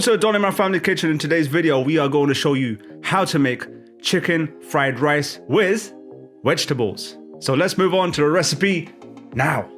to the Imran.Family kitchen. In today's video, we are going to show you how to make chicken fried rice with vegetables. So let's move on to the recipe now.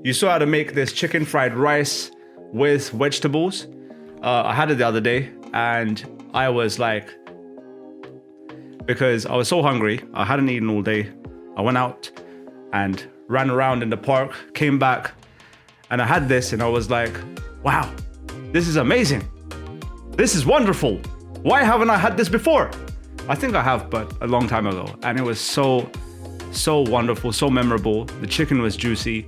You saw how to make this chicken fried rice with vegetables. I had it the other day, and I was like, because I was so hungry, I hadn't eaten all day. I went out and ran around in the park, came back, and I had this, and I was like, wow, this is amazing. This is wonderful. Why haven't I had this before? I think I have, but a long time ago. And it was so wonderful, so memorable. The chicken was juicy.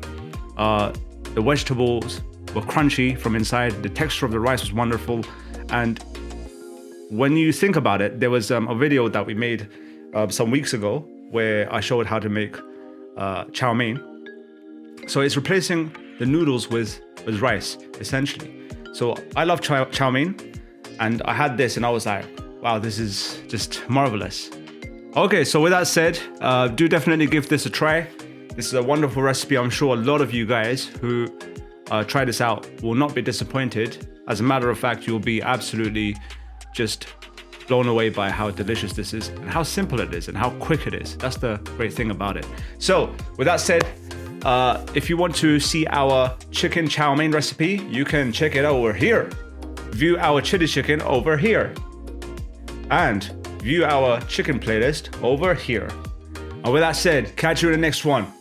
The vegetables were crunchy from inside. The texture of the rice was wonderful. And when you think about it, there was a video that we made some weeks ago where I showed how to make chow mein. So it's replacing the noodles with rice, essentially. So I love chow mein, and I had this and I was like, wow, this is just marvelous. Okay, so with that said, do definitely give this a try. This is a wonderful recipe. I'm sure a lot of you guys who try this out will not be disappointed. As a matter of fact, you'll be absolutely just blown away by how delicious this is and how simple it is and how quick it is. That's the great thing about it. So with that said, if you want to see our chicken chow mein recipe, you can check it over here. View our chili chicken over here. And view our chicken playlist over here. And with that said, catch you in the next one.